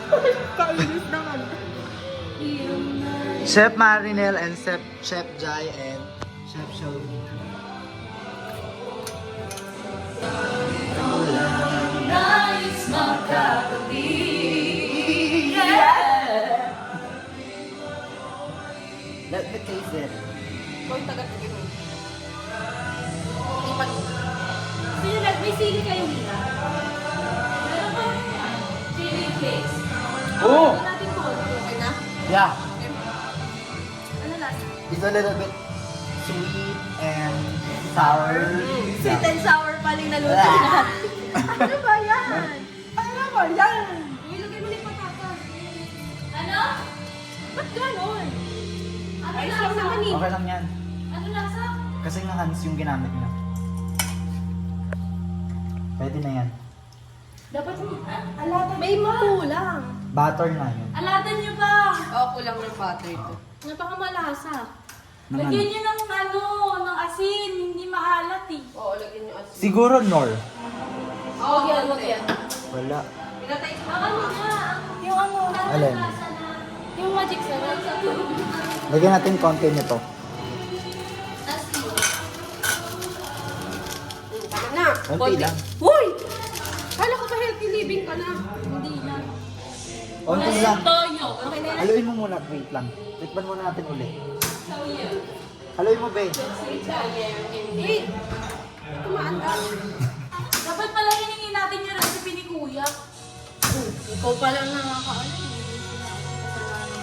Kainis naman. Chef Marinel and Chef Jai and Chef Shelby. Nais makakabili. Let me taste it. Kung taga-taga mo. May sili kayo nila? Meron ba? Chili flakes. Oh! Ano natin po? Okay na? Yeah. Ano lasa? It's a little bit sweet and sour. Sweet and sour paling naluto natin. Ano ba yan? Ano ba yan? Ilagay mo na yung patatas. Ano? Ba't ganon? Ano lasa naman eh? Okay lang yan. Ano lasa? Kasi nga Hans yung ginamit niya. Pwede na yan. Dapat alatan. May makulang. Butter na yun. Alatan nyo ba? Oo, kulang ng butter ito. Napakamalasa. Naman. Lagyan nyo ng ng asin. Hindi maalat eh. Oo, lagyan nyo asin. Siguro Nor. Oo, Wag yan. Wala. Pinatay ko. Ano nga? Yung ano? Alin? Lasa na. Yung magic sarap. Lagyan natin konti nito. Asin. Tama na. Konti lang. Uy! Kala ko ba healthy living ka na? Hindi lang. Konti lang. Toyo. Okay na yan? Haluin mo muna. Wait lang. Tikman muna natin ulit. Toyo. Haluin mo, be. Wait! Tumaan ka. Dapat pala hiningin natin yung recipe ni Kuya. Ikaw pala nakakaalam.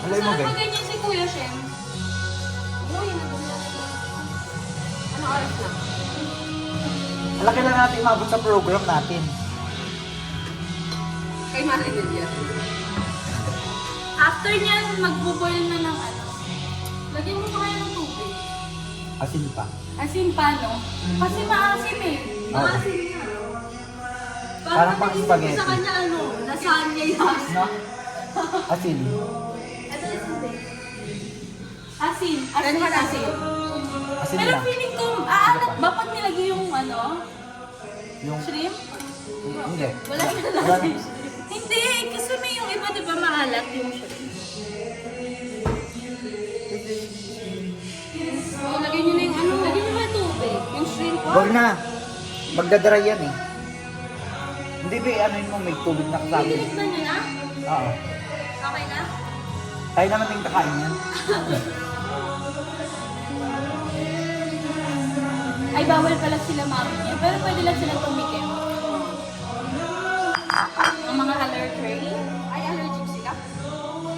Haluin mo, Saan be. ba ganyan si Kuya Shem? Uy, nagulat na. Ano oras na? Malaki lang natin mabot sa program natin. Kay Marinel yan. After niyan, magbuboil na ng ano. Lagyan mo pa kaya ng tubig. Asin pa. Asin pa, no? Kasi maasim eh. Maasim na. Parang pang naisip ko spaghetti. sa kanya ano, lasagna yan. No? Asin. Ito is hindi. Asin. Asin. Ano asin? Asin Pero lang. feeling ko, aalat ba pag nilagay yung ano? Yung... Shrimp? Hindi. Wala na Wala lang. na. Hindi, kasi may yung iba di ba maalat yung shrimp. Oo, lagyan nyo na yung ano. Lagyan mo ba tubig? Yung shrimp po. Huwag na. Magdadry yan eh. Hindi ba, ano yun mo, may tubig na kasali. Pipilit na niya na? Oo. Okay na? Tayo naman din kakain yan. Ay, bawal pala sila mami niya. Pero pwede lang silang tumikim. Ang mga allergy. Ay, allergic sila?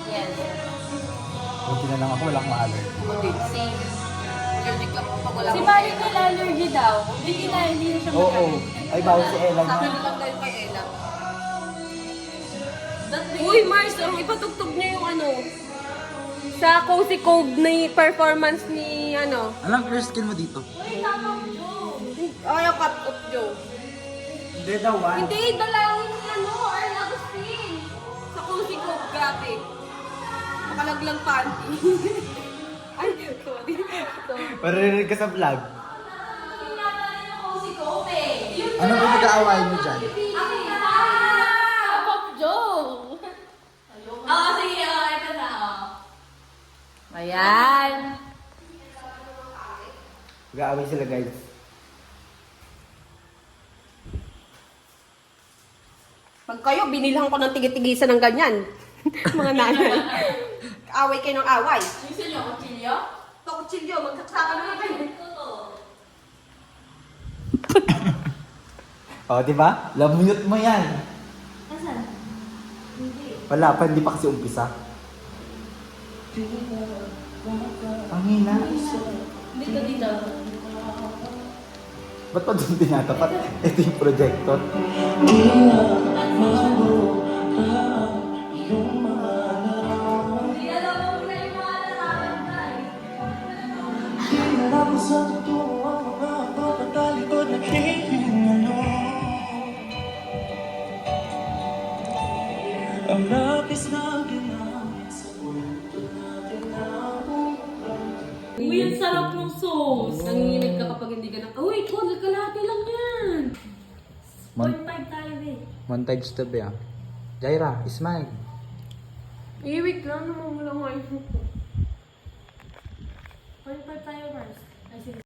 Yes. Kunti na lang ako, walang maalar. Ako din. Same. Allergic lang ako pag wala Si akong Mari pera. may allergy daw. Hindi na siya Oo. makain. Ay, bawal si Ella Sa akin niya. lang tayo kay Ella. That Uy, Mars, ipatugtog niyo yung ano. Sa Cozy Cove na performance ni ano. Anong clear skin mo dito? Uy, tama mo, Joe. Ay, yung Cup of Joe. Hindi daw, ah. Hindi, dalangin ni ano, Arl Agustin. Sa Cozy Cove, grabe. Makalaglang panty. Ay, sorry. Maririnig ka sa vlog. Pinapalala ko si Kobe. Ano ba nag-aawayan mo dyan? Cup of Joe. Oo, sige. Ito na. Ayan. Nag-aaway sila, guys. Pag kayo, binilhan ko ng tigitigisan ng ganyan. Mga nanay. Away kayo ng away. Gusto niyo kutsilyo? Ito, kutsilyo, magsaksaka naman kayo. O, di ba? Lamuyot mo yan. Asan? Hindi. Wala pa, hindi pa kasi umpisa. Ang hina. Dito, dito. Ba't pa doon tinatapat? Ito yung projector. Dinalaman mo na yung mga nararamdaman. Ang lapis na ginamit sa kwento natin na Uy, ang sarap ng sauce. Nanginginig ka kapag hindi ka na, uy, ikaw, nagkalahati lang yan. 0.5 tayo eh. One times the be, ah. Jaira, smile. Wait lang, namumula nga yung buko. 0.5 tayo, Mars. Ay, sige.